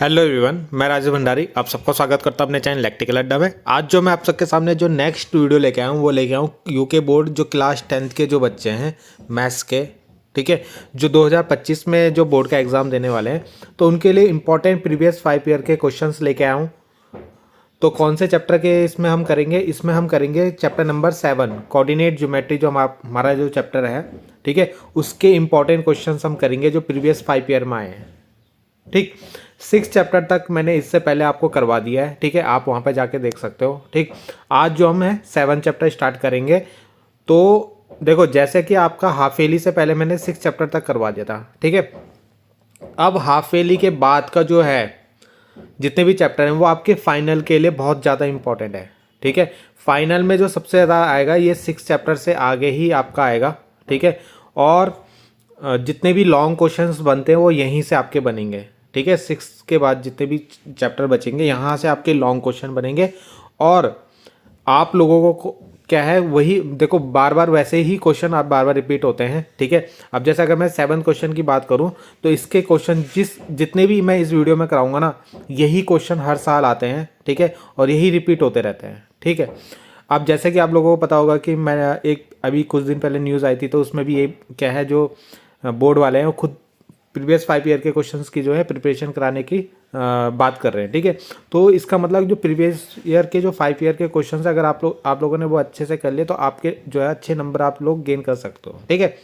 Hello everyone, मैं राजेश भंडारी आप सबका स्वागत करता हूं अपने चैनल इलेक्ट्रिकल अड्डा में। आज जो मैं आप सबके सामने जो नेक्स्ट वीडियो लेके आया हूं वो लेके आया हूं यूके बोर्ड जो क्लास 10th के जो बच्चे हैं मैथ्स के, ठीक है, जो 2025 में जो बोर्ड का एग्ज़ाम देने वाले हैं, तो उनके लिए इंपॉर्टेंट प्रीवियस 5 ईयर के क्वेश्चंस लेके आया हूँ। तो कौन से चैप्टर के इसमें हम करेंगे? इसमें हम करेंगे चैप्टर नंबर 7 कोऑर्डिनेट ज्योमेट्री, जो हमारा जो चैप्टर है, ठीक है, उसके इंपॉर्टेंट क्वेश्चंस हम करेंगे जो प्रीवियस 5 ईयर में आए हैं। ठीक, 6 चैप्टर तक मैंने इससे पहले आपको करवा दिया है, ठीक है, आप वहाँ पे जाके देख सकते हो। ठीक, आज जो हम है 7 चैप्टर स्टार्ट करेंगे। तो देखो, जैसे कि आपका हाफ ईयरली से पहले मैंने 6 चैप्टर तक करवा दिया था, ठीक है। अब हाफ ईयरली के बाद का जो है जितने भी चैप्टर हैं वो आपके फाइनल के लिए बहुत ज़्यादा इंपॉर्टेंट है, ठीक है। फाइनल में जो सबसे ज़्यादा आएगा ये 6 चैप्टर से आगे ही आपका आएगा, ठीक है। और जितने भी लॉन्ग क्वेश्चंस बनते हैं वो यहीं से आपके बनेंगे, ठीक है। 6 के बाद जितने भी चैप्टर बचेंगे यहाँ से आपके लॉन्ग क्वेश्चन बनेंगे। और आप लोगों को क्या है, वही देखो, बार बार वैसे ही क्वेश्चन आप बार बार रिपीट होते हैं, ठीक है। अब जैसे अगर मैं 7 क्वेश्चन की बात करूं तो इसके क्वेश्चन जितने भी मैं इस वीडियो में कराऊंगा ना, यही क्वेश्चन हर साल आते हैं, ठीक है, और यही रिपीट होते रहते हैं, ठीक है। अब जैसे कि आप लोगों को पता होगा कि मैं एक अभी कुछ दिन पहले न्यूज़ आई थी, तो उसमें भी ये क्या है, जो बोर्ड वाले हैं वो खुद प्रीवियस 5 ईयर के क्वेश्चंस की जो है प्रिपरेशन कराने की बात कर रहे हैं, ठीक है। तो इसका मतलब जो प्रीवियस ईयर के जो 5 ईयर के क्वेश्चंस अगर आप लोगों ने वो अच्छे से कर लिए तो आपके जो है अच्छे नंबर आप लोग गेन कर सकते हो, ठीक है।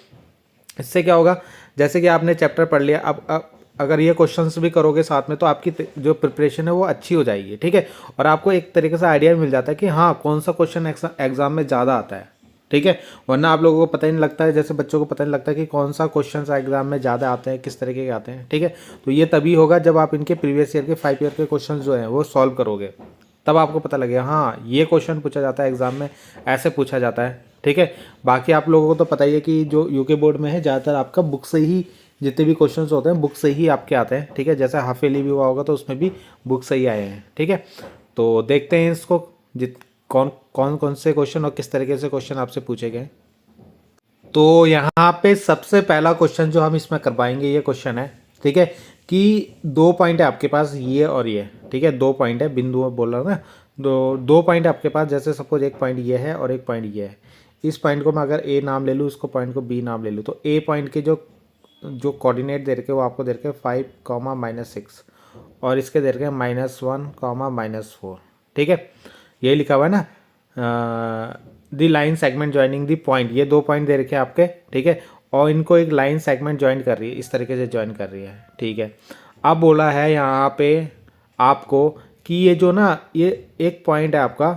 इससे क्या होगा, जैसे कि आपने चैप्टर पढ़ लिया, अब अगर ये क्वेश्चंस भी करोगे साथ में तो आपकी जो प्रिपरेशन है वो अच्छी हो जाएगी, ठीक है। और आपको एक तरीके से आइडिया मिल जाता है कि हाँ, कौन सा क्वेश्चन एग्जाम में ज़्यादा आता है, ठीक है। वरना आप लोगों को पता ही नहीं लगता है, जैसे बच्चों को पता नहीं लगता कि कौन सा क्वेश्चन एग्जाम में ज़्यादा आते हैं, किस तरीके के आते हैं, ठीक है। तो ये तभी होगा जब आप इनके प्रीवियस ईयर के 5 ईयर के क्वेश्चन जो हैं वो सॉल्व करोगे, तब आपको पता लगेगा हाँ ये क्वेश्चन पूछा जाता है एग्जाम में, ऐसे पूछा जाता है, ठीक है। बाकी आप लोगों को तो पता ही है कि जो यूके बोर्ड में है ज़्यादातर आपका बुक से ही जितने भी क्वेश्चंस होते हैं बुक से ही आपके आते हैं, ठीक है। जैसे हाफ ईयरली भी हुआ होगा तो उसमें भी बुक से ही आए हैं, ठीक है। तो देखते हैं इसको कौन से क्वेश्चन और किस तरीके से क्वेश्चन आपसे पूछे गए। तो यहाँ पे सबसे पहला क्वेश्चन जो हम इसमें करवाएंगे ये क्वेश्चन है, ठीक है, कि 2 पॉइंट है आपके पास, ये और ये, ठीक है। 2 पॉइंट है, बिंदु बोल रहा हूँ ना, दो पॉइंट आपके पास। जैसे सपोज एक पॉइंट ये है और एक पॉइंट ये है। इस पॉइंट को मैं अगर ए नाम ले लूँ, इसको पॉइंट को बी नाम ले लूँ, तो ए पॉइंट के जो कोऑर्डिनेट दे रखे वो आपको दे रखे 5, -6 और इसके दे रखे -1, -4, ठीक है। यही लिखा हुआ है ना, the line segment joining the point, ये 2 पॉइंट दे रखे हैं आपके, ठीक है। और इनको एक लाइन सेगमेंट ज्वाइन कर रही है, इस तरीके से ज्वाइन कर रही है, ठीक है। अब बोला है यहाँ पे आपको कि ये जो ना, ये एक पॉइंट है आपका,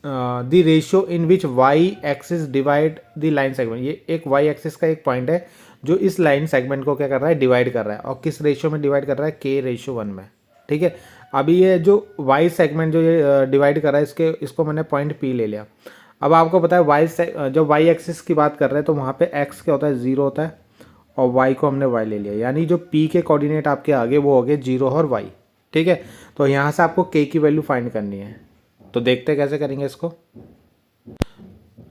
the ratio in which Y axis divide the line segment, ये एक वाई एक्सिस का एक पॉइंट है जो इस लाइन सेगमेंट को क्या कर रहा है, डिवाइड कर रहा है। और किस रेशियो में डिवाइड कर रहा है, k/1 में, ठीक है। अभी ये जो वाई सेगमेंट जो ये डिवाइड कर रहा है, इसको मैंने पॉइंट P ले लिया। अब आपको पता है जब वाई एक्सिस की बात कर रहे हैं तो वहाँ पे x क्या होता है, 0 होता है, और y को हमने y ले लिया, यानी जो P के कोऑर्डिनेट आपके आगे वो हो गए 0 और y, ठीक है। तो यहाँ से आपको k की वैल्यू फाइंड करनी है। तो देखते हैं कैसे करेंगे इसको।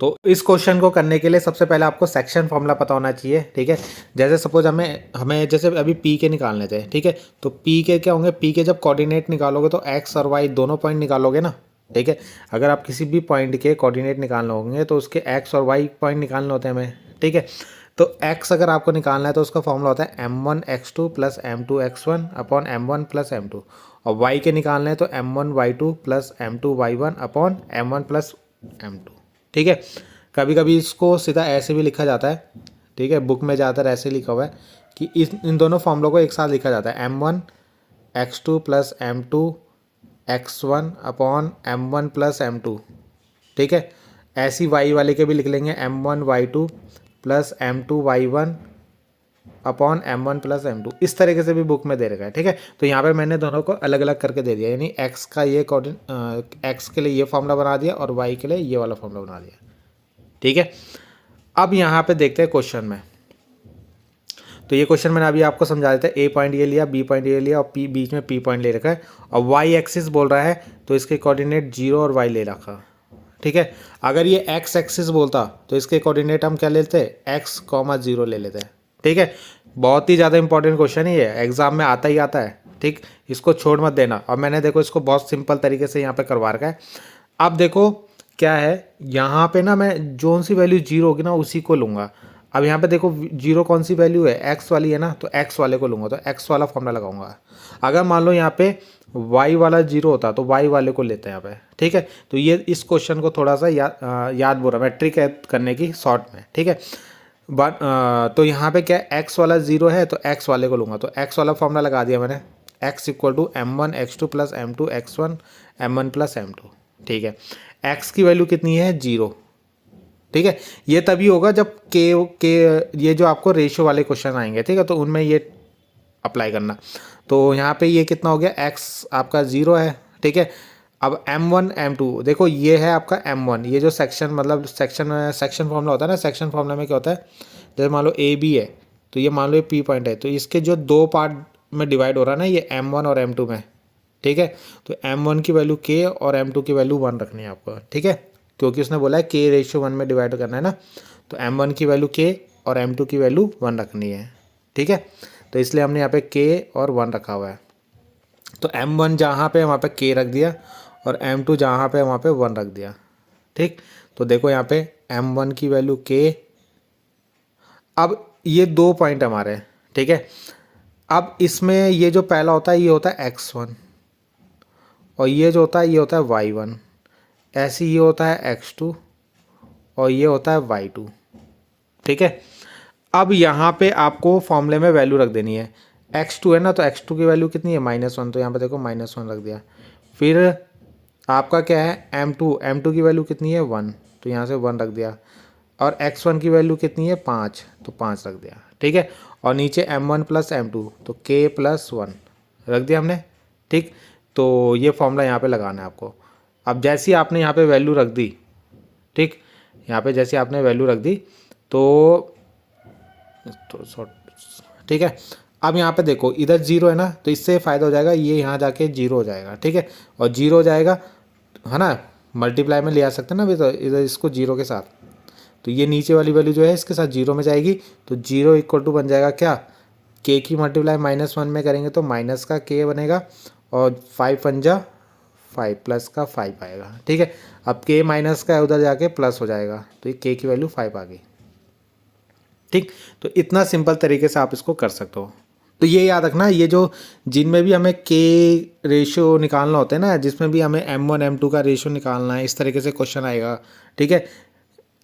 तो इस क्वेश्चन को करने के लिए सबसे पहले आपको सेक्शन फॉर्मूला पता होना चाहिए, ठीक है। जैसे सपोज हमें जैसे अभी पी के निकालने थे, ठीक है। तो पी के क्या होंगे, पी के जब कोऑर्डिनेट निकालोगे तो एक्स और वाई दोनों पॉइंट निकालोगे ना, ठीक है। अगर आप किसी भी पॉइंट के कोऑर्डिनेट निकालने होंगे तो उसके एक्स और वाई पॉइंट निकालने होते हैं हमें, ठीक है। तो एक्स अगर आपको निकालना है तो उसका फॉर्मूला होता है m1x2 + m2x1 upon m1 + m2, और वाई के निकालना है तो m1y2 + m2y1 upon m1 + m2, ठीक है। कभी कभी इसको सीधा ऐसे भी लिखा जाता है, ठीक है, बुक में ज़्यादातर ऐसे लिखा हुआ है कि इन दोनों फॉर्मूलों को एक साथ लिखा जाता है, m1x2 + m2x1 upon m1 + m2, ठीक है। ऐसी y वाले के भी लिख लेंगे m1y2 + m2y1 upon m1 + m2, इस तरीके से भी बुक में दे रखा है, ठीक है। तो यहाँ पे मैंने दोनों को अलग अलग करके दे दिया, यानी x का ये x के लिए ये फॉर्मूला बना दिया और y के लिए ये वाला फॉर्मूला बना दिया, ठीक है। अब यहाँ पे देखते हैं क्वेश्चन में। तो ये क्वेश्चन मैंने अभी आपको समझा देता है, ए पॉइंट ये लिया, बी पॉइंट ये लिया और पी बीच में पी पॉइंट ले रखा है, और वाई एक्सिस बोल रहा है तो इसके कोऑर्डिनेट 0 और y ले रखा, ठीक है। अगर ये x एक्सिस बोलता तो इसके कोऑर्डिनेट हम क्या लेते हैं, x, 0 ले लेते हैं, ठीक है। बहुत ही ज़्यादा इंपॉर्टेंट क्वेश्चन है ये, एग्जाम में आता ही आता है, ठीक, इसको छोड़ मत देना। और मैंने देखो इसको बहुत सिंपल तरीके से यहाँ पे करवा रखा है। अब देखो क्या है, यहाँ पे ना मैं जो सी वैल्यू जीरो होगी ना उसी को लूँगा। अब यहाँ पे देखो जीरो कौन सी वैल्यू है, एक्स वाली है ना, तो एक्स वाले को लूँगा, तो एक्स वाला फॉर्मूला लगाऊंगा। अगर मान लो यहाँ पे वाई वाला जीरो होता तो वाई वाले को लेते हैं यहाँ पे, ठीक है। तो ये इस क्वेश्चन को थोड़ा सा याद बोल रहा मैं, ट्रिक है करने की शॉर्ट में, ठीक है। बट तो यहाँ पे क्या एक्स वाला जीरो है तो एक्स वाले को लूँगा, तो एक्स वाला फॉर्मूला लगा दिया मैंने, X equal to M1 X2 plus M2 X1 M1 plus M2, ठीक है। एक्स की वैल्यू कितनी है, जीरो, ठीक है। ये तभी होगा जब के ये जो आपको रेशियो वाले क्वेश्चन आएंगे, ठीक है, तो उनमें ये अप्लाई करना। तो यहाँ पे ये कितना हो गया, एक्स आपका जीरो है, ठीक है। अब M1 M2 देखो ये है आपका M1, ये जो सेक्शन मतलब सेक्शन फॉर्मूला होता है ना, सेक्शन फॉर्मूला में क्या होता है, जैसे मान लो ए बी है तो ये मान लो ये P पॉइंट है, तो इसके जो दो पार्ट में डिवाइड हो रहा है ना ये M1 और M2 में, ठीक है। तो M1 की वैल्यू K और M2 की वैल्यू 1 रखनी है आपको, ठीक है, क्योंकि उसने बोला है K रेशियो 1 में डिवाइड करना है ना, तो M1 की वैल्यू K और M2 की वैल्यू 1 रखनी है, ठीक है। तो इसलिए हमने यहाँ पे K और 1 रखा हुआ है। तो M1 जहाँ पे वहाँ पे K रख दिया और M2 जहाँ पे वहाँ पे 1 रख दिया, ठीक। तो देखो यहाँ पे M1 की वैल्यू K, अब ये दो पॉइंट हमारे, ठीक है। अब इसमें ये जो पहला होता है ये होता है X1 और ये जो होता है ये होता है Y1, ऐसे ये होता है X2 और ये होता है Y2, ठीक है। अब यहाँ पे आपको फॉर्मूले में वैल्यू रख देनी है, X2 है ना, तो X2 की वैल्यू कितनी है, -1, तो यहाँ पे देखो -1 रख दिया। फिर आपका क्या है M2 की वैल्यू कितनी है 1, तो यहाँ से 1 रख दिया। और X1 की वैल्यू कितनी है 5, तो 5 रख दिया, ठीक है। और नीचे M1 प्लस M2 तो K प्लस 1 रख दिया हमने, ठीक। तो ये फॉर्मूला यहाँ पे लगाना है आपको। अब जैसे ही आपने यहाँ पे वैल्यू रख दी, ठीक, यहाँ पे जैसे आपने वैल्यू रख दी तो ठीक है। अब यहाँ पे देखो इधर जीरो है ना, तो इससे फ़ायदा हो जाएगा, ये यहाँ जाके जीरो हो जाएगा, ठीक है। और जीरो हो जाएगा है ना, मल्टीप्लाई में ले आ सकते हैं ना, भी तो इधर इसको जीरो के साथ, तो ये नीचे वाली वैल्यू जो है इसके साथ जीरो में जाएगी, तो जीरो इक्वल टू बन जाएगा क्या, K की मल्टीप्लाई -1 में करेंगे तो माइनस का K बनेगा और 5 पंजा 5 प्लस का 5 आएगा, ठीक है। अब K माइनस का उधर जाके प्लस हो जाएगा, तो ये K की वैल्यू 5 आ गई, ठीक। तो इतना सिंपल तरीके से आप इसको कर सकते हो। तो ये याद रखना, ये जो जिनमें भी हमें K रेशियो निकालना होता है ना, जिसमें भी हमें M1 M2 का रेशियो निकालना है, इस तरीके से क्वेश्चन आएगा, ठीक है।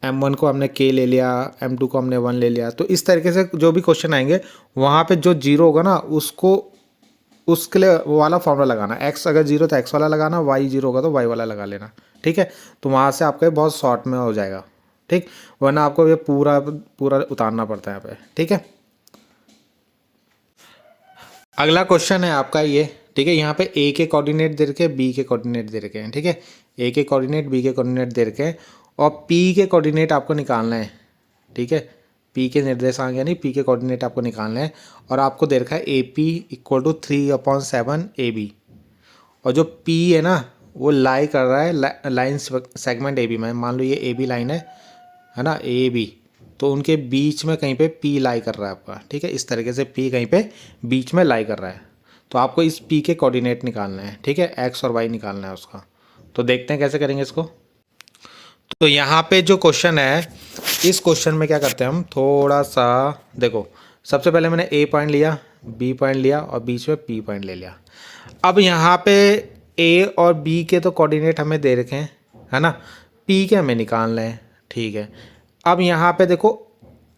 M1 को हमने K ले लिया, M2 को हमने 1 ले लिया, तो इस तरीके से जो भी क्वेश्चन आएंगे वहाँ पे जो जीरो होगा ना उसको उसके लिए वाला फॉर्मूला लगाना, X अगर जीरो तो X वाला लगाना, Y जीरो होगा तो Y वाला लगा लेना, ठीक है। तो वहाँ से आपका बहुत शॉर्ट में हो जाएगा, ठीक, वरना आपको ये पूरा पूरा उतारना पड़ता है यहाँ पे, ठीक है। अगला क्वेश्चन है आपका ये, ठीक है। यहाँ पे A के कोऑर्डिनेट दे रखे हैं, B के कोऑर्डिनेट दे रखे हैं, ठीक है। A के कोऑर्डिनेट B के कोऑर्डिनेट दे रखे हैं और P के कोऑर्डिनेट आपको निकालना है, ठीक है। P के निर्देशांक यानी P के कोऑर्डिनेट आपको निकालना है और आपको दे रखा है AP इक्वल टू 3/7 AB और जो P है ना वो लाई कर रहा है लाइन सेगमेंट AB में। मान लो ये AB लाइन है ना, AB, तो उनके बीच में कहीं पे P लाई कर रहा है आपका, ठीक है। इस तरीके से P कहीं पे बीच में लाई कर रहा है, तो आपको इस P के कोऑर्डिनेट निकालना है, ठीक है, X और Y निकालना है उसका। तो देखते हैं कैसे करेंगे इसको। तो यहाँ पे जो क्वेश्चन है, इस क्वेश्चन में क्या करते हैं हम, थोड़ा सा देखो, सबसे पहले मैंने A पॉइंट लिया, B पॉइंट लिया और बीच में P पॉइंट ले लिया। अब यहाँ पे A और B के तो कोऑर्डिनेट हमें दे रखे हैं, है ना, P के हमें निकालना है, ठीक है। अब यहाँ पे देखो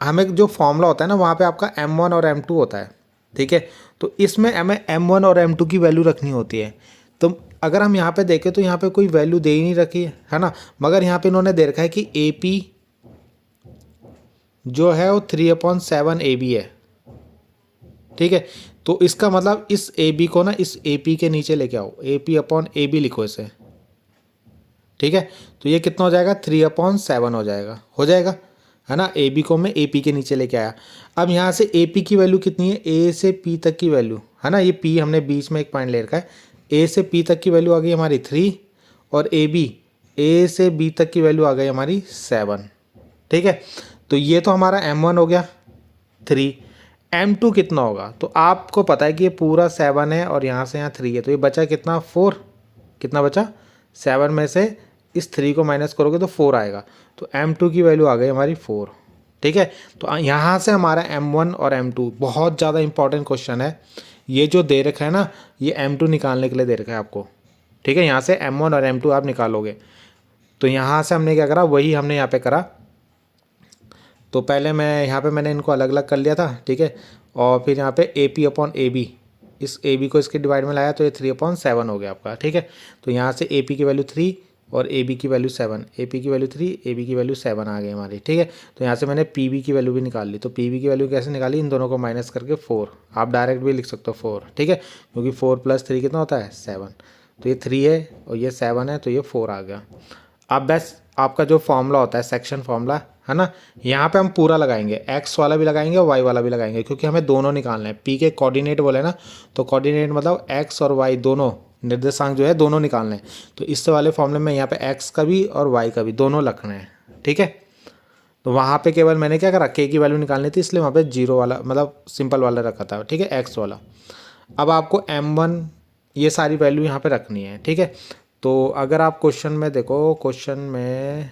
हमें जो फॉर्मूला होता है ना वहाँ पे आपका M1 और M2 होता है, ठीक है। तो इसमें हमें M1 और M2 की वैल्यू रखनी होती है। तो अगर हम यहाँ पे देखें तो यहाँ पे कोई वैल्यू दे ही नहीं रखी है ना, मगर यहाँ पे इन्होंने दे रखा है कि AP जो है वो 3/7 AB है, ठीक है। तो इसका मतलब इस AB को ना इस AP के नीचे लेके आओ, AP/AB लिखो इसे, ठीक है। तो ये कितना हो जाएगा, 3/7 हो जाएगा, है ना। AB को मैं AP के नीचे लेके आया। अब यहाँ से AP की वैल्यू कितनी है, A से P तक की वैल्यू, है ना, ये P हमने बीच में एक पॉइंट ले रखा है, A से P तक की वैल्यू आ गई हमारी 3 और AB A से B तक की वैल्यू आ गई हमारी 7, ठीक है। तो ये तो हमारा M1 हो गया 3, m2 कितना होगा, तो आपको पता है कि ये पूरा 7 है और यहाँ से यहाँ 3 है, तो ये बचा कितना 4, कितना बचा 7 में से इस 3 को माइनस करोगे तो 4 आएगा, तो m2 की वैल्यू आ गई हमारी 4। ठीक है, तो यहाँ से हमारा m1 और m2 बहुत ज़्यादा इंपॉर्टेंट क्वेश्चन है। ये जो दे रखा है ना, ये m2 निकालने के लिए दे रखा है आपको। ठीक है, यहाँ से m1 और m2 आप निकालोगे, तो यहाँ से हमने क्या करा, वही हमने यहाँ पे करा। तो पहले मैं यहाँ पे मैंने इनको अलग अलग कर लिया था। ठीक है, और फिर यहाँ पे AP/AB, इस AB को इसके डिवाइड में लाया तो ये 3/7 हो गया आपका। ठीक है, तो यहाँ से AP की वैल्यू 3 और AB की वैल्यू 7, AP की वैल्यू 3, AB की वैल्यू 7 आ गई हमारी। ठीक है, तो यहाँ से मैंने PB की वैल्यू भी निकाल ली। तो PB की वैल्यू कैसे निकाली, इन दोनों को माइनस करके 4, आप डायरेक्ट भी लिख सकते हो 4। ठीक है, क्योंकि 4 + 3 कितना होता है 7, तो ये 3 है और ये 7 है, तो ये 4 आ गया। अब बस आपका जो फॉर्मूला होता है सेक्शन फॉर्मूला है ना, यहाँ पे हम पूरा लगाएंगे, एक्स वाला भी लगाएंगे और वाई वाला भी लगाएंगे, क्योंकि हमें दोनों निकालना है। पी के कोऑर्डिनेट बोले ना, तो कोऑर्डिनेट मतलब एक्स और वाई दोनों निर्देशांक जो है दोनों निकालने हैं। तो इस वाले फॉर्मूले में यहाँ पे एक्स का भी और वाई का भी दोनों रखना है। ठीक है, तो वहाँ पे केवल मैंने क्या करा, के की वैल्यू निकालनी थी, इसलिए वहाँ पे 0 वाला मतलब सिंपल वाला रखा था। ठीक है, एक्स वाला। अब आपको m1 ये सारी वैल्यू यहाँ पे रखनी है। ठीक है, तो अगर आप क्वेश्चन में देखो, क्वेश्चन में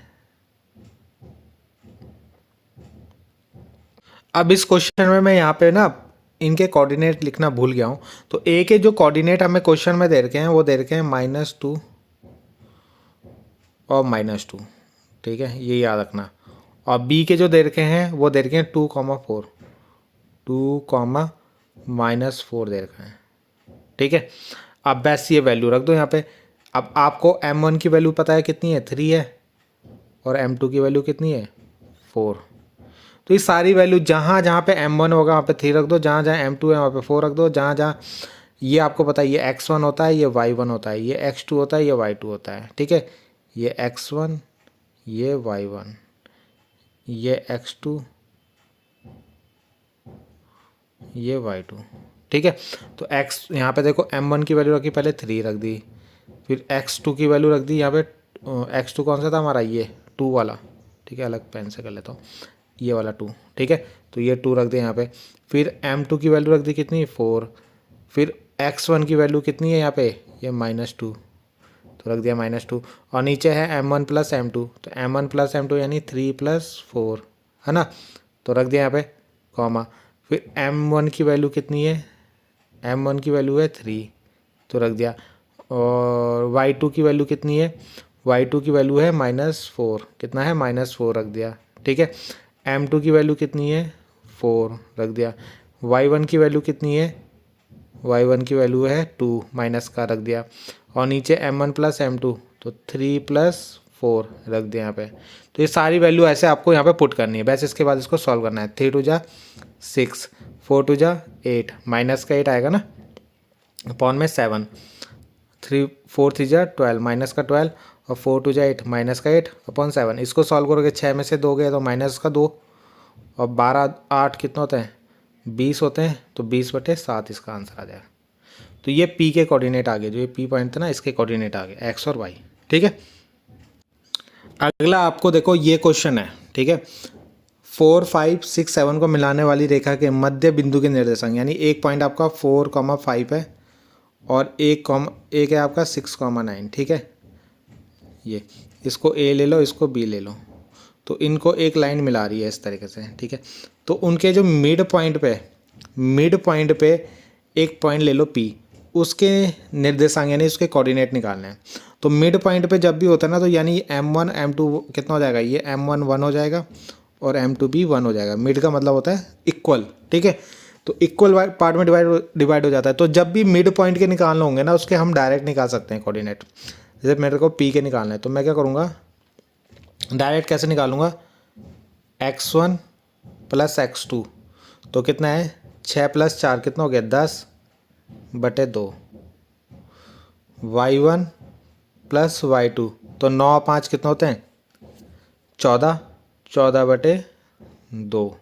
अब इस क्वेश्चन में मैं यहाँ पे ना इनके कोऑर्डिनेट लिखना भूल गया हूँ। तो ए के जो कोऑर्डिनेट हमें क्वेश्चन में दे रखे हैं वो दे रखे हैं -2 और -2। ठीक है, ये याद रखना। और बी के जो दे रखे हैं वो दे रखे हैं 2,4, 2,-4 दे रखे हैं। ठीक है, अब बस ये वैल्यू रख दो यहाँ पे। अब आपको m1 की वैल्यू पता है कितनी है, 3 है, और m2 की वैल्यू कितनी है 4। तो ये सारी वैल्यू जहाँ जहाँ पे m1 होगा वहाँ पे 3 रख दो, जहाँ जहाँ m2 है वहाँ पे 4 रख दो, जहाँ जहाँ ये आपको पता है ये x1 होता है, ये y1 होता है, ये x2 होता है, ये y2 होता है। ठीक है, ये x1, ये y1, ये x2, ये y2। ठीक है, तो x यहाँ पे देखो m1 की वैल्यू रखी, पहले 3 रख दी, फिर x2 की वैल्यू रख दी यहाँ पे। x2 कौन सा था हमारा, ये 2 वाला। ठीक है, अलग पेन से कर लेता हूँ, ये वाला 2। ठीक है, तो ये 2 रख दे यहाँ पे। फिर m2 की वैल्यू रख दी कितनी 4। फिर x1 की वैल्यू कितनी है यहाँ पे, ये -2, तो रख दिया -2। और नीचे है m1 + m2, तो m1 + m2 यानी 3 + 4 है ना, तो रख दिया यहाँ पे कॉमा। फिर m1 की वैल्यू कितनी है, m1 की वैल्यू है 3, तो रख दिया। और y2 की वैल्यू कितनी है, y2 की वैल्यू है -4, कितना है -4 रख दिया। ठीक है, m2 की वैल्यू कितनी है 4 रख दिया। y1 की वैल्यू कितनी है, y1 की वैल्यू है 2 माइनस का रख दिया। और नीचे m1 + m2, तो 3 + 4 रख दिया यहाँ पे। तो ये सारी वैल्यू ऐसे आपको यहाँ पे पुट करनी है। बस इसके बाद इसको सॉल्व करना है। 3 × 2 = 6, 4 × 2 = 8, माइनस का 8 आएगा ना, अपॉन में 7, 3 4 3 = 12, माइनस का 12, और 4 × 2 = 8, माइनस का 8 अपॉन 7। इसको सॉल्व करोगे 6 में से 2 गए तो माइनस का 2, और 12 8 कितना होते हैं 20 होते हैं, तो 20/7 इसका आंसर आ जाएगा। तो ये P के कोऑर्डिनेट आ गए, जो ये P पॉइंट था ना इसके कोऑर्डिनेट आ गए x और y। ठीक है, अगला आपको देखो ये क्वेश्चन है। ठीक है, 4 5 6 7 को मिलाने वाली रेखा के मध्य बिंदु के निर्देशांक, यानी एक पॉइंट आपका 4,5 है और एक है आपका 6,9। ठीक है, ये इसको A ले लो, इसको B ले लो, तो इनको एक लाइन मिला रही है इस तरीके से। ठीक है, तो उनके जो मिड पॉइंट पे एक पॉइंट ले लो P, उसके निर्देशांक यानी उसके कोऑर्डिनेट निकालने हैं। तो मिड पॉइंट पे जब भी होता है ना, तो यानी m1 m2 कितना हो जाएगा, ये m1 1 हो जाएगा और m2 भी 1 हो जाएगा। मिड का मतलब होता है इक्वल। ठीक है, तो इक्वल पार्ट में डिवाइड हो जाता है। तो जब भी मिड पॉइंट के निकालने होंगे ना, उसके हम डायरेक्ट निकाल सकते हैं कोऑर्डिनेट। जैसे मेरे को P के निकालना है, तो मैं क्या करूँगा, डायरेक्ट कैसे निकालूंगा, x1 + x2, तो कितना है 6 + 4 कितना हो गया 10/2, y1 + y2, तो 9 और 5 कितना होते हैं 14, 14/2।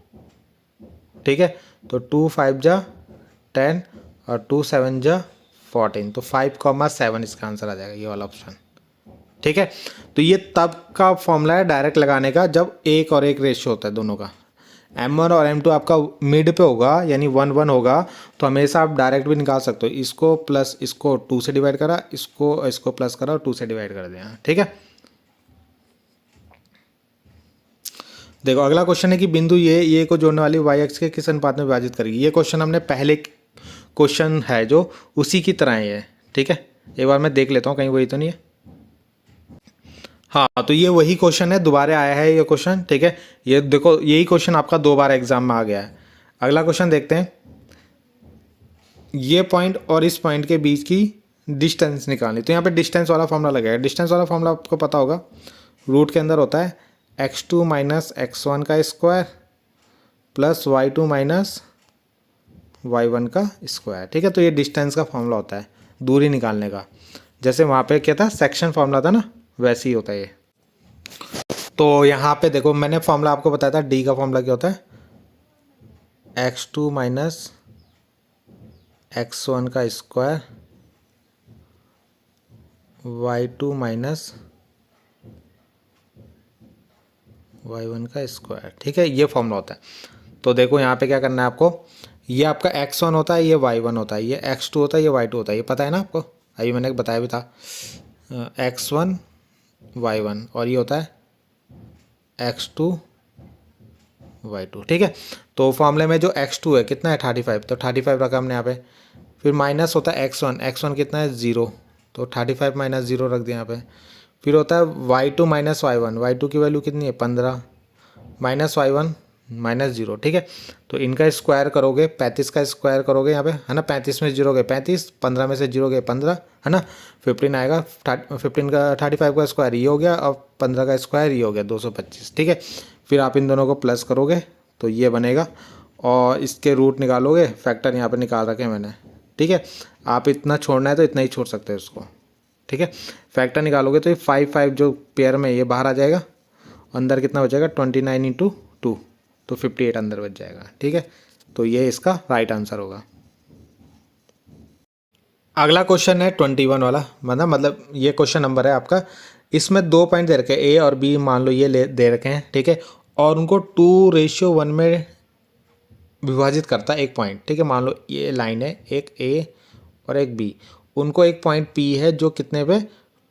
ठीक है, तो 2 5 = 10 और 2 7 = 14, तो 5,7 इसका आंसर आ जाएगा, ये वाला ऑप्शन। ठीक है, तो ये तब का फॉर्मूला है डायरेक्ट लगाने का जब 1 और 1 रेशियो होता है दोनों का। M1 और M2 आपका मिड पे होगा यानी 1 1 होगा, तो हमेशा आप डायरेक्ट भी निकाल सकते हो। इसको प्लस इसको 2 से डिवाइड करा, इसको प्लस करा और 2 से डिवाइड कर दिया, ठीक है। देखो अगला क्वेश्चन है कि बिंदु ये को जोड़ने वाली वाई एक्स के किस अनुपात में विभाजित करेगी। ये क्वेश्चन हमने पहले क्वेश्चन है जो उसी की तरह ही है, ठीक है। एक बार मैं देख लेता हूँ कहीं वही तो नहीं है। हाँ, तो ये वही क्वेश्चन है, दोबारा आया है ये क्वेश्चन, ठीक है। ये देखो यही क्वेश्चन आपका 2 बार एग्जाम में आ गया है। अगला क्वेश्चन देखते हैं। ये पॉइंट और इस पॉइंट के बीच की डिस्टेंस निकालनी, तो यहाँ पे डिस्टेंस वाला फॉर्मूला लगेगा। डिस्टेंस वाला फॉर्मूला आपको पता होगा, रूट के अंदर होता है x2 माइनस x1 का square plus y2 minus y1 का स्क्वायर, ठीक है। तो ये डिस्टेंस का फॉर्मूला होता है दूरी निकालने का। जैसे वहाँ पे क्या था, सेक्शन फॉर्मूला था ना, वैसे ही होता है ये। तो यहाँ पे देखो मैंने फॉर्मूला आपको बताया था, डी का फॉर्मूला क्या होता है, x2 माइनस x1 का स्क्वायर y2 माइनस y1 का स्क्वायर, ठीक है। ये फॉर्मूला होता है। तो देखो यहाँ पे क्या करना है आपको, ये आपका x1 होता है, ये y1 होता है, ये x2 होता है, ये y2 होता है, ये पता है ना आपको, अभी मैंने बताया भी था। x1 y1 और ये होता है x2 y2, ठीक है। तो फॉर्मूले में जो x2 है कितना है 35, तो 35 रखा हमने यहाँ पे। फिर माइनस होता है x1 कितना है 0, तो 35 माइनस 0 रख दिया यहाँ पे। फिर होता है y2 माइनस y1 की वैल्यू कितनी है 15 माइनस y1 माइनस 0, ठीक है। तो इनका स्क्वायर करोगे, 35 का स्क्वायर करोगे यहाँ पे, है ना। 35 में 0 गए 35, 15 में से 0 गए 15, है ना। 15 आएगा, 15 का 35 का स्क्वायर ये हो गया और 15 का स्क्वायर ये हो गया 225, ठीक है। फिर आप इन दोनों को प्लस करोगे तो ये बनेगा और इसके रूट निकालोगे, फैक्टर यहाँ पर निकाल रखे मैंने, ठीक है। आप इतना छोड़ना है तो इतना ही छोड़ सकते हैं उसको, ठीक है। फैक्टर निकालोगे तो ये 5 जो पेयर में ये बाहर आ जाएगा, अंदर कितना बचेगा 29 इंटू 2, तो 58 अंदर बच जाएगा, ठीक है। तो ये इसका राइट आंसर होगा। अगला क्वेश्चन है 21 वाला, मतलब ये क्वेश्चन नंबर है आपका। इसमें 2 पॉइंट दे रखे हैं, ए और बी मान लो ये दे रखे हैं, ठीक है। और उनको 2:1 में विभाजित करता है एक पॉइंट, ठीक है। मान लो ये लाइन है, एक ए और एक बी, उनको एक पॉइंट पी है जो कितने पे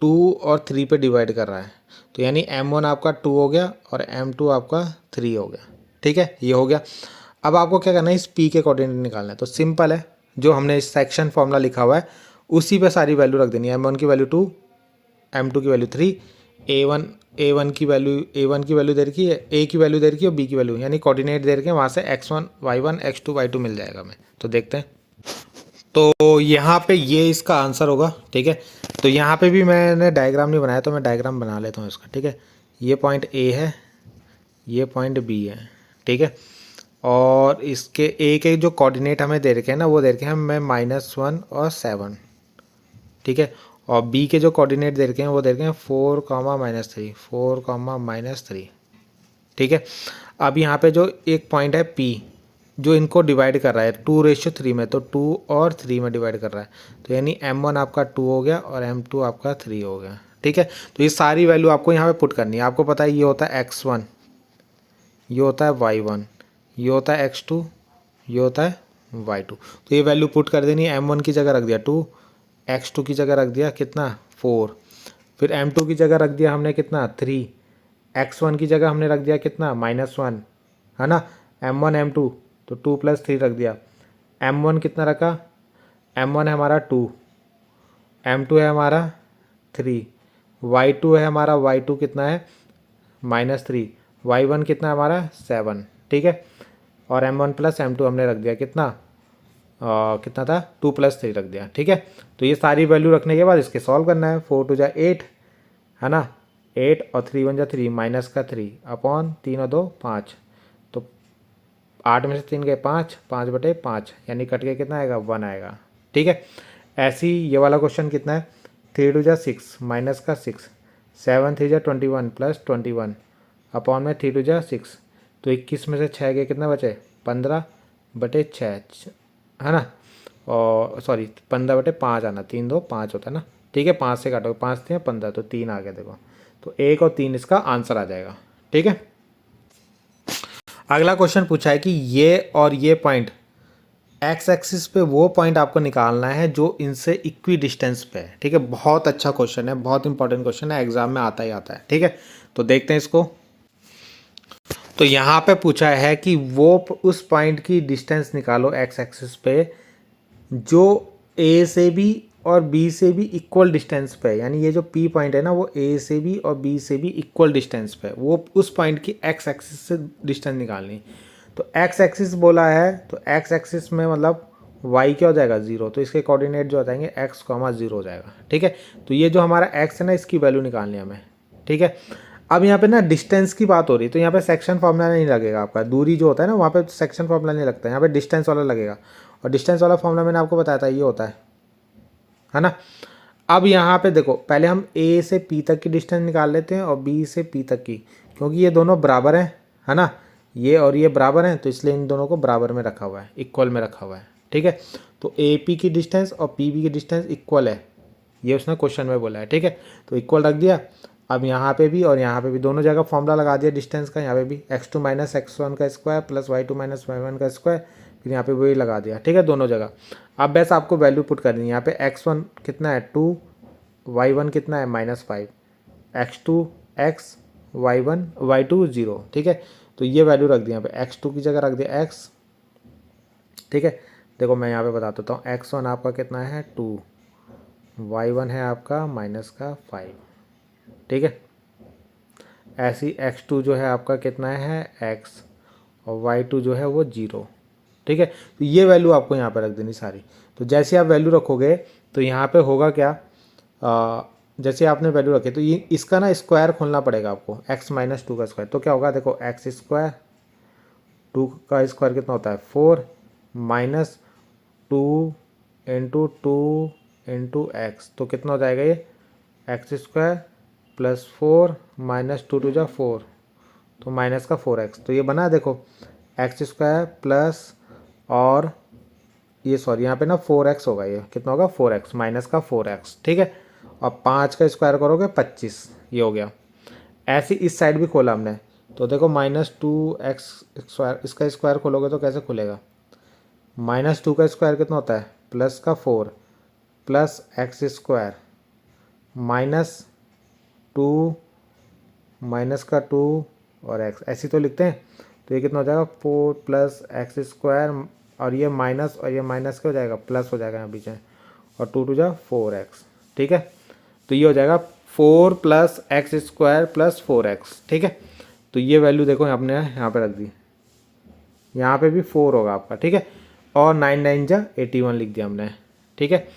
2 और 3 पे डिवाइड कर रहा है। तो यानी m1 आपका 2 हो गया और m2 आपका 3 हो गया, ठीक है। ये हो गया। अब आपको क्या करना है, इस p के कोऑर्डिनेट निकालना है। तो सिंपल है, जो हमने इस सेक्शन फॉर्मूला लिखा हुआ है उसी पे सारी वैल्यू रख देनी है। m1 की वैल्यू 2, m2 की वैल्यू 3, a1 की वैल्यू दे रखी है, a की वैल्यू दे रखी है और b की वैल्यू, यानी कोऑर्डिनेट दे रखे हैं, वहाँ से x1 y1 x2 y2 मिल जाएगा हमें। तो देखते हैं। तो यहाँ पे ये इसका आंसर होगा, ठीक है। तो यहाँ पे भी मैंने डायग्राम नहीं बनाया, तो मैं डायग्राम बना लेता हूँ इसका, ठीक है। ये पॉइंट ए है, ये पॉइंट बी है, ठीक है। और इसके ए के जो कोऑर्डिनेट हमें दे रखे हैं ना, वो दे रखे हैं हमें -1 और 7, ठीक है। और बी के जो कोऑर्डिनेट दे रखे हैं वो दे रखे हैं 4, -3, 4, -3, ठीक है। अब यहाँ पे जो एक पॉइंट है पी, जो इनको डिवाइड कर रहा है 2:3 में, तो 2 और 3 में डिवाइड कर रहा है। तो यानी m1 आपका 2 हो गया और m2 आपका 3 हो गया, ठीक है। तो ये सारी वैल्यू आपको यहाँ पे पुट करनी है। आपको पता है ये होता है x1, ये होता है y1, ये होता है x2, ये होता है y2। तो ये वैल्यू पुट कर देनी है। m1 की जगह रख दिया 2, x2 की जगह रख दिया कितना 4, फिर m2 की जगह रख दिया हमने कितना 3, x1 की जगह हमने रख दिया कितना -1, है ना। m1 m2 तो 2 + 3 रख दिया। m1 कितना रखा, m1 है हमारा 2, m2 है हमारा 3, y2 है हमारा, y2 कितना है -3, y1 कितना है हमारा 7, ठीक है। और m1 + m2 हमने रख दिया कितना कितना था 2 + 3 रख दिया, ठीक है। तो ये सारी वैल्यू रखने के बाद इसके सॉल्व करना है। 4 × 2 = 8, है ना, 8 और 3 × 1 = 3, माइनस का 3 अपॉन 3 और 2 5, तो 8 में से 3 गए 5, 5/5, यानी कट के कितना आएगा 1 आएगा, ठीक है। ऐसे ही ये वाला क्वेश्चन कितना है, 3 × 2 = 6, माइनस का 6, 7 × 3 = 21 + 21 अपॉन में 3 × 2 = 6, तो 21 में से 6 गए कितना बचे 15/6, है ना। और सॉरी 15/5 आना, 3 2 5 होता है ना, ठीक है। 5 से काटोगे 5 3 15, तो 3 आ गया देखो। तो 1 और 3 इसका आंसर आ जाएगा, ठीक है। अगला क्वेश्चन पूछा है कि ये और ये पॉइंट एक्स एक्सिस पे वो पॉइंट आपको निकालना है जो इनसे इक्वी डिस्टेंस पे है। ठीक है, बहुत अच्छा क्वेश्चन है, बहुत इंपॉर्टेंट क्वेश्चन है, एग्जाम में आता ही आता है। ठीक है, तो देखते हैं इसको। तो यहाँ पे पूछा है कि वो उस पॉइंट की डिस्टेंस निकालो एक्स एक्सिस पे जो ए से भी और बी से भी इक्वल डिस्टेंस पे है। यानी ये जो पी पॉइंट है ना, वो ए से भी और बी से भी इक्वल डिस्टेंस पे है। वो उस पॉइंट की एक्स एक्सिस से डिस्टेंस निकालनी। तो एक्स एक्सिस बोला है, तो एक्स एक्सिस में मतलब वाई क्या हो जाएगा 0, तो इसके कोऑर्डिनेट जो हो जाएंगे एक्स कॉमा 0 हो जाएगा। ठीक है, तो ये जो हमारा एक्स है ना, इसकी वैल्यू निकालनी है हमें। ठीक है, अब यहाँ पे ना डिस्टेंस की बात हो रही है, तो यहाँ पे सेक्शन फॉर्मूला नहीं लगेगा आपका। दूरी जो होता है ना, वहाँ पे सेक्शन फॉर्मूला नहीं लगता है, यहाँ पे डिस्टेंस वाला लगेगा। और डिस्टेंस वाला फॉर्मूला मैंने आपको बताया था, ये होता है ना। अब यहाँ पे देखो, पहले हम ए से पी तक की डिस्टेंस निकाल लेते हैं और बी से पी तक की, क्योंकि ये दोनों बराबर हैं, है ना, ये और ये बराबर हैं, तो इसलिए इन दोनों को बराबर में रखा हुआ है, इक्वल में रखा हुआ है। ठीक है, तो ए पी की डिस्टेंस और पी बी की डिस्टेंस इक्वल है, ये उसने क्वेश्चन में बोला है। ठीक है, तो इक्वल रख दिया। अब यहाँ पे भी और यहाँ पे भी दोनों जगह फॉर्मूला लगा दिया डिस्टेंस का। यहाँ पे भी x2 माइनस x1 का square plus y2 minus y1 का स्क्वायर, फिर यहाँ पे वही लगा दिया। ठीक है, दोनों जगह। अब बस आपको वैल्यू पुट करनी है। यहाँ पे x1 कितना है 2, y1 कितना है -5, x2 x, y1 y2 0। ठीक है, तो ये वैल्यू रख दी यहाँ पे, x2 की जगह रख दिया x। ठीक है, देखो मैं यहाँ पे बता देता हूँ, x1 आपका कितना है 2, y1 है आपका -5। ठीक है, ऐसी x2 जो है आपका कितना है x, और y2 जो है वो 0। ठीक है, तो ये वैल्यू आपको यहाँ पे रख देनी सारी। तो जैसे आप वैल्यू रखोगे तो यहाँ पे होगा क्या, जैसे आपने वैल्यू रखे तो ये इसका ना स्क्वायर खोलना पड़ेगा आपको, x माइनस 2 का स्क्वायर। तो क्या होगा, देखो x स्क्वायर, 2 का स्क्वायर कितना होता है 4, माइनस 2 इंटू 2 इंटू एक्स, तो कितना हो जाएगा ये एक्स स्क्वायर प्लस 4 माइनस 2 टू जा 4, तो माइनस का 4x। तो ये बना, देखो एक्स स्क्वायर प्लस और ये सॉरी यहाँ पे ना 4x होगा, ये कितना होगा 4x माइनस का 4x। ठीक है, और 5 का स्क्वायर करोगे 25, ये हो गया। ऐसे इस साइड भी खोला हमने, तो देखो -2x स्क्वायर, इसका स्क्वायर खोलोगे तो कैसे खुलेगा, -2 का स्क्वायर कितना होता है प्लस का 4 plus x square minus 2 minus का 2 और x, ऐसी तो लिखते हैं। तो ये कितना हो जाएगा 4 प्लस एक्स स्क्वायर, और ये माइनस और ये माइनस क्या हो जाएगा प्लस हो जाएगा यहाँ बीच में, और 2 टू जा 4x। ठीक है, तो ये हो जाएगा 4 plus x square plus 4x। ठीक है, तो ये वैल्यू देखो हमने यहाँ पे रख दी, यहाँ पे भी 4 होगा आपका। ठीक है, और 9 9 जा 81 लिख दिया हमने। ठीक है,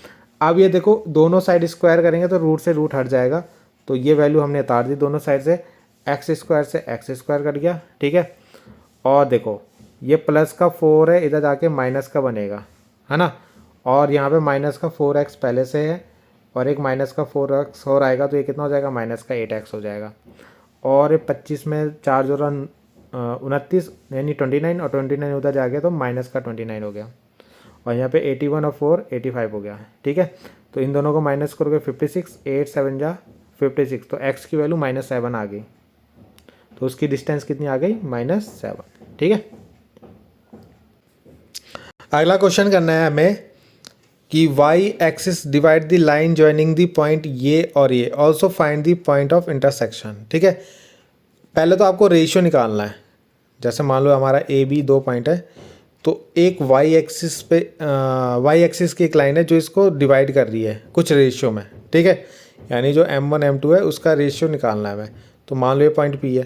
अब ये देखो दोनों साइड स्क्वायर करेंगे तो रूट से रूट हट जाएगा, तो ये वैल्यू हमने उतार दी दोनों साइड से, एक्स स्क्वायर से एक्स स्क्वायर कट गया। ठीक है, और देखो ये प्लस का 4 है, इधर जाके माइनस का बनेगा, है ना, और यहाँ पे माइनस का 4x पहले से है, और एक माइनस का 4x और आएगा, तो ये कितना हो जाएगा माइनस का 8x हो जाएगा। और 25 में 4 जोड़ा 29 यानी 29, और 29 उधर जा गया तो माइनस का 29 हो गया, और यहाँ पे 81 और 4 85 हो गया। ठीक है, तो इन दोनों को माइनस करोगे 56, 8 7 जा 56, तो x की वैल्यू -7 आ गई, तो उसकी डिस्टेंस कितनी आ गई -7। ठीक है, अगला क्वेश्चन करना है हमें कि y axis divide the line joining the point ये और ये, also find the point of intersection. ठीक है, पहले तो आपको रेशियो निकालना है। जैसे मान लो हमारा ए बी 2 पॉइंट है, तो एक y एक्सिस पे y एक्सिस की एक लाइन है जो इसको डिवाइड कर रही है कुछ रेशियो में। ठीक है, यानी जो m1 m2 है उसका रेशियो निकालना है हमें। तो मान लो ये पॉइंट P है,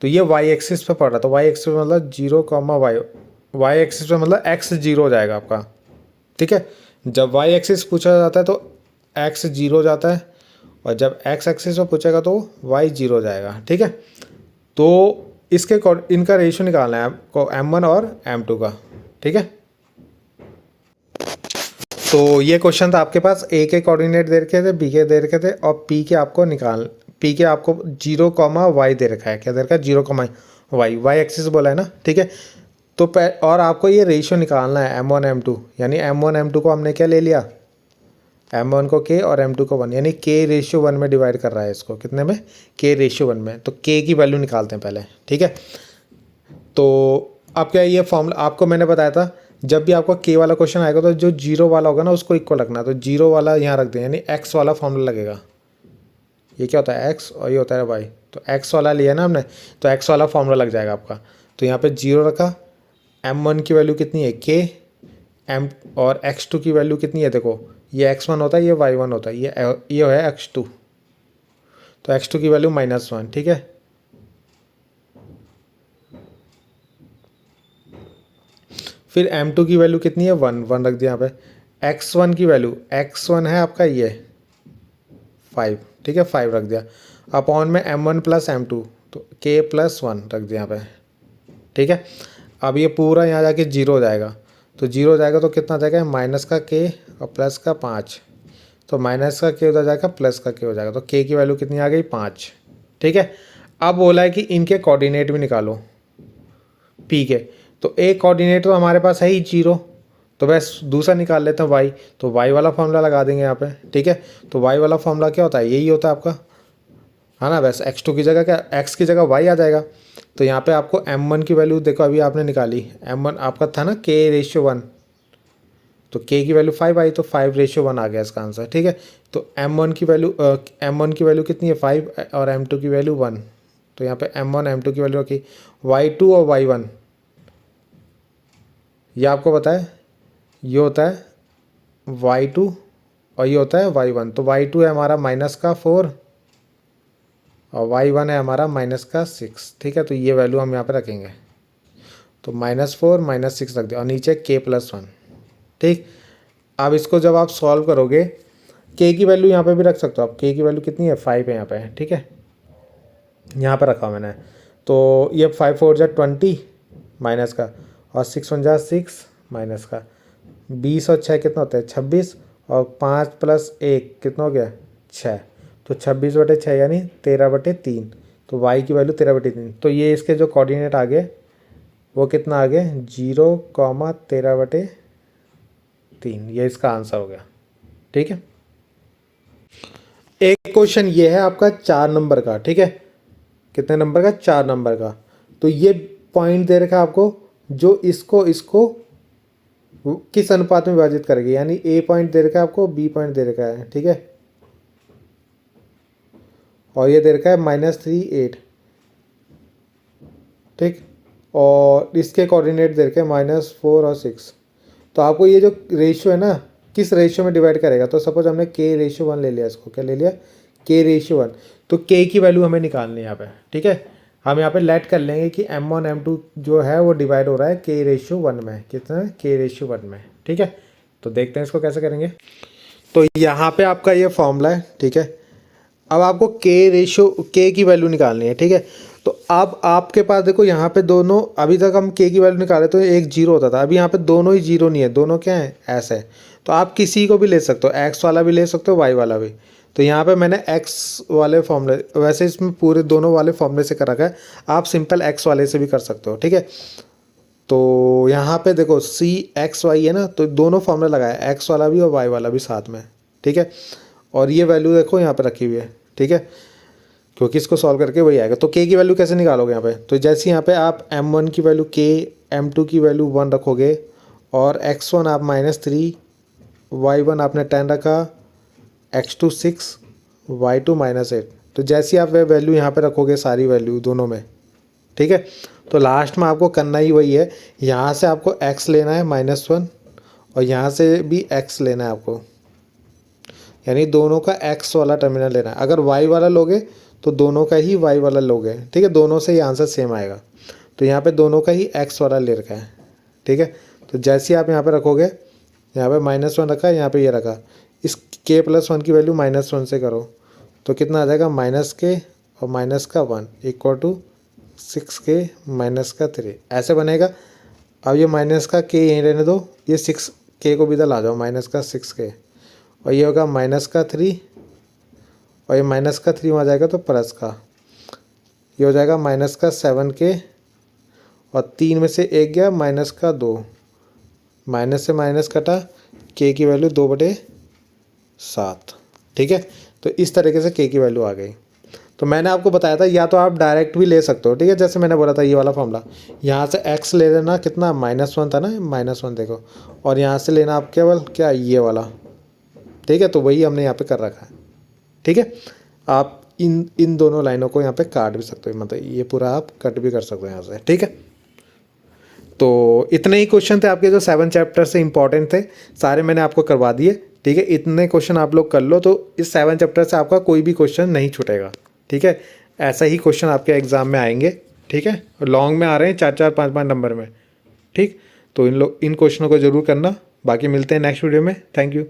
तो ये y एक्सिस पे पड़ रहा है, तो y एक्सिस पे मतलब 0, y एक्सिस पे मतलब x 0 हो जाएगा आपका। ठीक है, जब y एक्सिस पूछा जाता है तो x 0 हो जाता है, और जब x एक्सिस पे पूछेगा तो y 0 हो जाएगा। ठीक है, तो इसके इनका रेशियो निकालना है आपको m1 और m2 का। ठीक है, तो ये क्वेश्चन था आपके पास, a के कोऑर्डिनेट दे रखे थे, b के दे रखे थे, और p के आपको 0, y दे रखा है। क्या दे रखा है 0, y एक्सिस बोला है ना। ठीक है, तो और आपको ये रेशियो निकालना है m1 m2, यानी m1 m2 को हमने क्या ले लिया, m1 को k और m2 को 1, यानी k रेशियो 1 में डिवाइड कर रहा है इसको, कितने में k रेशियो 1 में। तो k की वैल्यू निकालते हैं पहले। ठीक है, तो अब क्या ये फॉर्मूला आपको मैंने बताया था, जब भी आपको के वाला क्वेश्चन आएगा तो जो जीरो वाला होगा ना उसको इक्वल रखना। तो जीरो वाला यहाँ रख दें, यानी एक्स वाला फॉर्मूला लगेगा। ये क्या होता है एक्स और ये होता है वाई, तो एक्स वाला लिया ना हमने, तो एक्स वाला फॉर्मूला लग जाएगा आपका। तो यहाँ पे जीरो रखा, m1 की वैल्यू कितनी है k, m और x2 की वैल्यू कितनी है, देखो ये x1 होता है, ये y1 होता है, ये है x2, तो x2 की वैल्यू -1, ठीक है। फिर m2 की वैल्यू कितनी है 1 रख दिया यहाँ पे। x1 की वैल्यू, x1 है आपका ये 5, ठीक है, 5 रख दिया। अपॉन में m1 प्लस m2, तो k प्लस 1 रख दिया यहाँ पे, ठीक है। अब ये पूरा यहाँ जाके जीरो हो जाएगा, तो जीरो हो जाएगा तो कितना आ जाएगा, माइनस का k और प्लस का 5, तो माइनस का k हो जाएगा प्लस का k हो जाएगा, तो k की वैल्यू कितनी आ गई 5, ठीक है। अब बोला है कि इनके कोऑर्डिनेट भी निकालो p के, तो एक कोऑर्डिनेट तो हमारे पास है ही जीरो, तो बस दूसरा निकाल लेते हैं y, तो y वाला फॉर्मूला लगा देंगे यहाँ पे, ठीक है। तो y वाला फॉर्मूला क्या होता है, यही होता है आपका, है ना। बस x2 की जगह क्या, x की जगह y आ जाएगा। तो यहाँ पे आपको m1 की वैल्यू देखो अभी आपने निकाली, m1 आपका था ना k/1, तो k की वैल्यू 5 आई, तो 5/1 आ गया इसका आंसर, ठीक है। तो m1 की वैल्यू कितनी है 5 और m2 की वैल्यू 1, तो यहाँ पे m1 m2 की वैल्यू रखी। y2 और y1 ये आपको पता है, ये होता है y2 और ये होता है y1, तो y2 है हमारा -4 और y1 है हमारा -6, ठीक है। तो ये वैल्यू हम यहाँ पे रखेंगे, तो -4 -6 रख दिया और नीचे k+1, ठीक। अब इसको जब आप सॉल्व करोगे, k की वैल्यू यहाँ पे भी रख सकते हो आप, k की वैल्यू कितनी है 5 है यहाँ पे, ठीक है, यहाँ पे रखा मैंने। तो ये 5 4 जा 20 माइनस का, और 6 1 जा 6 माइनस का, 20 और 6 कितना होता है 26, और 5 + 1 कितना हो गया 6, तो 26/6 यानी 13/3, तो y की वैल्यू 13/3। तो ये इसके जो कोऑर्डिनेट आ गए वो कितना आ गए 0,13/3, ये इसका आंसर हो गया, ठीक है। एक क्वेश्चन ये है आपका 4 नंबर का, ठीक है, कितने नंबर का 4 नंबर का। तो ये पॉइंट दे रखा है आपको, जो इसको किस अनुपात में विभाजित करेगी, यानी ए पॉइंट दे रखा है आपको, बी पॉइंट दे रखा है, ठीक है, और ये दे रखा है -3 8, ठीक, और इसके कोऑर्डिनेट दे रखे हैं -4 और 6। तो आपको ये जो रेशियो है ना, किस रेशियो में डिवाइड करेगा, तो सपोज हमने k/1 ले लिया, इसको क्या ले लिया k/1, तो k की वैल्यू हमें निकालनी है यहाँ पे, ठीक है। हम यहाँ पे लेट कर लेंगे कि m1 m2 जो है वो डिवाइड हो रहा है k/1 में, कितना है k/1 में, ठीक है। तो देखते हैं इसको कैसे करेंगे। तो यहाँ पे आपका ये फॉर्मूला है, ठीक है। अब आपको k की वैल्यू निकालनी है, ठीक है। तो अब आपके पास देखो यहाँ पे दोनों, अभी तक हम k की वैल्यू निकाले तो एक जीरो होता था, अभी यहाँ पे दोनों ही जीरो नहीं है, दोनों क्या है ऐसे है। तो आप किसी को भी ले सकते हो, x वाला भी ले सकते हो, y वाला भी। तो यहाँ पे मैंने x वाले फॉर्मूले, वैसे इसमें पूरे दोनों वाले फॉर्मूले से कर रखा है, आप सिंपल x वाले से भी कर सकते हो, ठीक है। तो यहाँ पे देखो c(x, y) है ना, तो दोनों फॉर्मूले लगाए, x वाला भी और y वाला भी साथ में, ठीक है। और ये वैल्यू देखो यहाँ पे रखी हुई है, ठीक है, क्योंकि इसको सॉल्व करके वही आएगा। तो k की वैल्यू कैसे निकालोगे यहाँ पे, तो जैसे यहाँ पे आप m1 की वैल्यू k, m2 की वैल्यू 1 रखोगे, और x1 आप -3, y1 आपने 10 रखा, x2 6, y2 -8। तो जैसे आप वह वैल्यू यहाँ पे रखोगे सारी वैल्यू दोनों में, ठीक है, तो लास्ट में आपको करना ही वही है, यहाँ से आपको x लेना है -1 और यहाँ से भी x लेना है आपको, यानी दोनों का x वाला टर्मिनल लेना है। अगर y वाला लोगे तो दोनों का ही y वाला लोगे, ठीक है, दोनों से ही आंसर सेम आएगा। तो यहाँ पे दोनों का ही x वाला ले रखा है, ठीक है। तो जैसे आप यहाँ पे रखोगे, यहाँ पे -1 रखा है, यहाँ पे ये रखा, इस k+1 की वैल्यू -1 से करो तो कितना आ जाएगा -k और -1 = 6k -3, ऐसे बनेगा। अब ये -k यहीं रहने दो, ये 6k को भी इधर ला जाओ, -6k, और ये होगा -3, और ये -3 वहाँ जाएगा तो प्लस का, ये हो जाएगा -7k, और 3 में से 1 गया -2, माइनस से माइनस कटा, k की वैल्यू 2/7, ठीक है। तो इस तरीके से k की वैल्यू आ गई। तो मैंने आपको बताया था या तो आप डायरेक्ट भी ले सकते हो, ठीक है। जैसे मैंने बोला था ये वाला फॉर्मूला, यहाँ से x ले लेना, कितना -1 था ना, -1 देखो, और यहाँ से लेना आप केवल क्या, ये वाला, ठीक है। तो वही हमने यहाँ पे कर रखा है, ठीक है। आप इन दोनों लाइनों को यहाँ पे काट भी सकते हो, मतलब ये पूरा आप कट भी कर सकते हो यहाँ से, ठीक है। तो इतने ही क्वेश्चन थे आपके जो 7 चैप्टर से इंपॉर्टेंट थे, सारे मैंने आपको करवा दिए, ठीक है। इतने क्वेश्चन आप लोग कर लो तो इस 7 चैप्टर से आपका कोई भी क्वेश्चन नहीं छूटेगा, ठीक है। ऐसा ही क्वेश्चन आपके एग्जाम में आएंगे, ठीक है। लॉन्ग में आ रहे हैं 4-4, 5-5 नंबर में, ठीक। तो इन क्वेश्चनों को ज़रूर करना। बाकी मिलते हैं नेक्स्ट वीडियो में। Thank you.